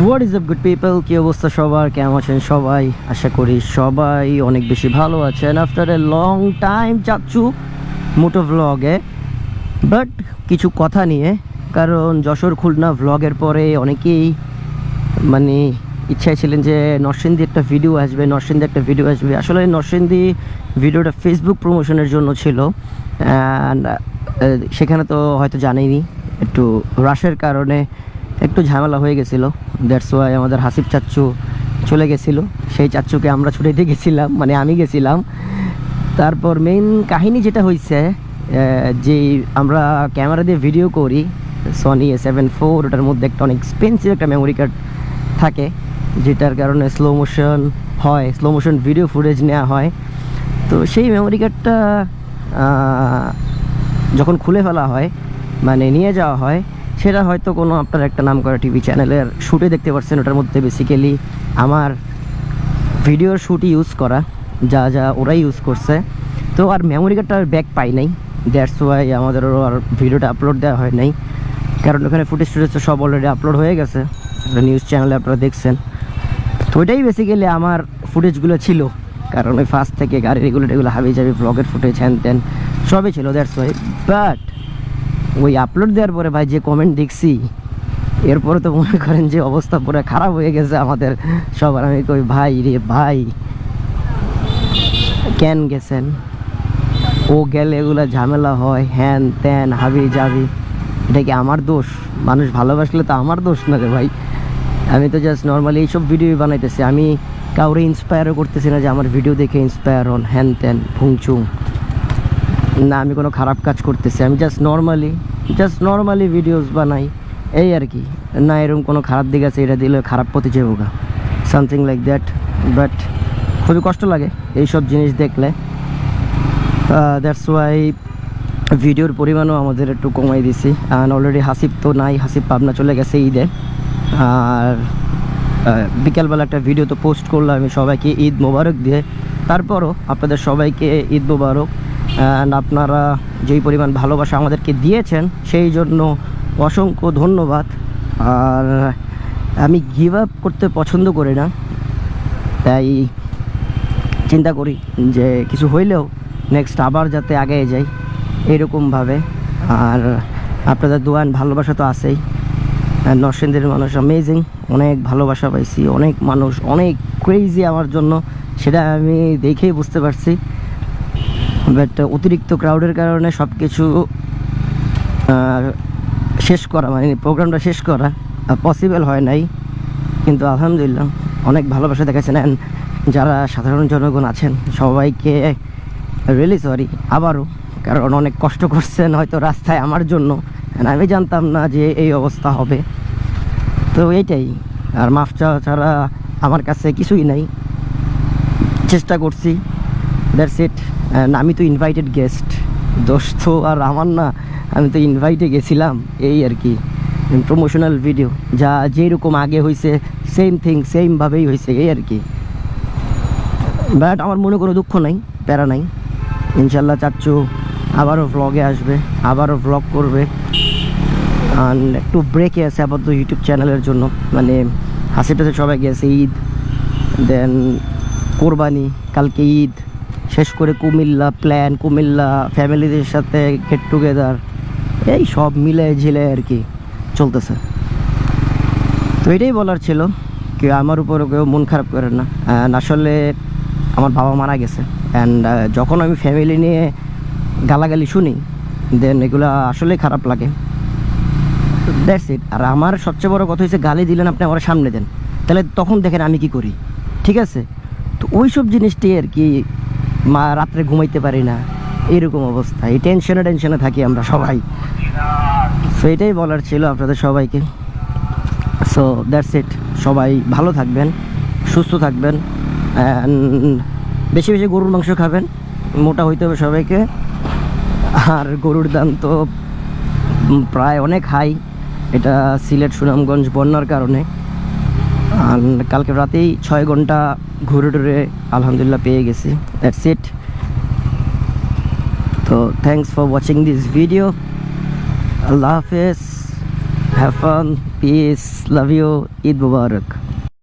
What is up good people, কি অবস্থা সবার, কেমন আছেন সবাই? আশা করি সবাই অনেক বেশি ভালো আছেন। আফটার এ লং টাইম চাচ্ছু মোটো ভ্লগে, বাট কিছু কথা নিয়ে, কারণ যশোর খুলনা ভ্লগের পরে অনেকেই মানে ইচ্ছায় ছিলেন যে নরসিংদী একটা ভিডিও আসবে। আসলে নরসিংদী ভিডিওটা ফেসবুক প্রমোশনের জন্য ছিল, অ্যান্ড সেখানে তো হয়তো জানেনি একটু রাশের কারণে একটু ঝামেলা হয়ে গেছিলো। দ্যাটস ওয়াই আমাদের হাসিব চাচ্চু চলে গেছিলো। সেই চাচ্চুকে আমরা ছুটাইতে গেছিলাম, মানে আমি গেছিলাম। তারপর মেইন কাহিনী যেটা হয়েছে, যে আমরা ক্যামেরা দিয়ে ভিডিও করি সনি A7 IV, ওটার মধ্যে একটা অনেক এক্সপেন্সিভ একটা মেমোরি কার্ড থাকে, যেটার কারণে স্লো মোশন ভিডিও ফুটেজ নেওয়া হয়। তো সেই মেমোরি কার্ডটা যখন খুলে ফেলা হয়, মানে নিয়ে যাওয়া হয়, সেটা হয়তো কোনো আপনার একটা নাম করা টিভি চ্যানেলের শ্যুটে দেখতে পাচ্ছেন। ওটার মধ্যে বেসিক্যালি আমার ভিডিওর শ্যুটই ইউজ করা, যা ওরাই ইউজ করছে। তো আর মেমোরি কার্ডটা আর ব্যাক পাই নাই, দ্যাটস ওয়াই আমাদেরও আর ভিডিওটা আপলোড দেওয়া হয় নাই, কারণ ওখানে ফুটেজ সব অলরেডি আপলোড হয়ে গেছে, নিউজ চ্যানেলে আপনারা দেখছেন। তো ওইটাই বেসিক্যালি আমার ফুটেজগুলো ছিল, কারণ ওই ফার্স্ট থেকে গাড়ির এগুলো হাবি যাবি ব্লগের ফুটেজ হ্যান ত্যান সবই ছিল, দ্যাটস ওয়াই। বাট ওই আপলোড দেওয়ার পরে ভাই যে কমেন্ট দেখছি, এরপরে তো মনে করেন যে অবস্থা পুরো খারাপ হয়ে গেছে আমাদের সবার। আমি কই ভাই রে ভাই, কেন গেছেন? ও গেলে এগুলো ঝামেলা হয় হ্যান ত্যান হাবি যাবি, এটা কি আমার দোষ? মানুষ ভালোবাসলে তো আমার দোষ না রে ভাই। আমি তো জাস্ট নর্মালি এইসব ভিডিও বানাইতেছি, আমি কাউরে ইন্সপায়ারও করতেছি না যে আমার ভিডিও দেখে ইন্সপায়ার হন হ্যান ত্যান ভুংচুং না। আমি কোনো খারাপ কাজ করতেছি, আমি জাস্ট নর্মালি ভিডিওস বানাই, এই আর কি। না এরকম কোনো খারাপ দিক আছে এটা দিলে খারাপ পথে যাবো গা, সামথিং লাইক দ্যাট। বাট খুবই কষ্ট লাগে এইসব জিনিস দেখলে। দ্যাটস ওয়াই ভিডিওর পরিমাণও আমাদের একটু কমাই দিছি। অ্যান্ড অলরেডি হাসিব তো নাই, হাসিব পাবনা চলে গেছে ঈদে। আর বিকালবেলা একটা ভিডিও তো পোস্ট করলাম আমি সবাইকে ঈদ মোবারক দিয়ে। তারপরও আপনাদের সবাইকে ঈদ মোবারক। অ্যান্ড আপনারা যেই পরিমাণ ভালোবাসা আমাদেরকে দিয়েছেন সেই জন্য অসংখ্য ধন্যবাদ। আর আমি গিভ আপ করতে পছন্দ করি না, তাই চিন্তা করি যে কিছু হইলেও নেক্সট আবার যাতে আগে যাই এরকমভাবে। আর আপনাদের দোয়ান ভালোবাসা তো আছেই। নরসিংদীর মানুষ অ্যামেজিং, অনেক ভালোবাসা পাইছি, অনেক মানুষ অনেক ক্রেজি আমার জন্য, সেটা আমি দেখেই বুঝতে পারছি। বাট অতিরিক্ত ক্রাউডের কারণে সব কিছু শেষ করা, মানে প্রোগ্রামটা শেষ করা পসিবল হয় নাই, কিন্তু আলহামদুলিল্লাহ অনেক ভালোবাসা দেখাচ্ছেন। অ্যান্ড যারা সাধারণ জনগণ আছেন সবাইকে রিয়েলি সরি আবারও, কারণ অনেক কষ্ট করছেন হয়তো রাস্তায় আমার জন্য, আমি জানতাম না যে এই অবস্থা হবে। তো এইটাই, আর মাফ চাওয়া ছাড়া আমার কাছে কিছুই নাই। চেষ্টা করছি, দ্যাটস ইট। আমি তো ইনভাইটেড গেস্ট, দোষ তো আর আমার না, আমি তো ইনভাইটে গেছিলাম, এই আর কি। প্রমোশনাল ভিডিও যা যেরকম আগে হয়েছে সেমভাবেই হয়েছে, এই আর কি। বাট আমার মনে কোনো দুঃখ নাই, প্যারা নাই। ইনশাল্লাহ চাচ্চু আবারও ভ্লগে আসবে, আবারও ভ্লগ করবে। আর একটু ব্রেকে আছে আপাতত ইউটিউব চ্যানেলের জন্য, মানে হাসিটাতে সবাই গেছে, ঈদ দেন কোরবানি, কালকে ঈদ, শেষ করে কুমিল্লা ফ্যামিলিদের সাথে গেট টুগেদার, এই সব মিলে ঝিলে আর কি চলতেছে। তো এটাই বলার ছিল, কি আমার উপর কেউ মন খারাপ করেন না। আসলে আমার বাবা মারা গেছে, অ্যান্ড যখন আমি ফ্যামিলি নিয়ে গালাগালি শুনি দেন এগুলো আসলেই খারাপ লাগে, দ্যাটস ইট। আর আমার সবচেয়ে বড় কথা হচ্ছে, গালি দিলেন আপনি আমার সামনে দেন, তাহলে তখন দেখেন আমি কি করি, ঠিক আছে? তো ওই সব জিনিসটি আর কি, রাত্রে ঘুমাইতে পারি না, এইরকম অবস্থা, এই টেনশনে থাকি আমরা সবাই। সো এটাই বলার ছিল আপনাদের সবাইকে। সো দ্যাটস ইট, সবাই ভালো থাকবেন, সুস্থ থাকবেন, বেশি বেশি গরুর মাংস খাবেন, মোটা হইতে হবে সবাইকে। আর গরুর দাম তো প্রায় অনেক হাই, এটা সিলেট সুনামগঞ্জ বন্যার কারণে। আর কালকে রাতেই 6 ঘন্টা ঘুরে টুরে আলহামদুলিল্লাহ পেয়ে গেছি, দ্যাটস ইট। তো thanks for watching this video, আল্লাহ হাফেজ। Have fun, peace, love you, Eid Mubarak.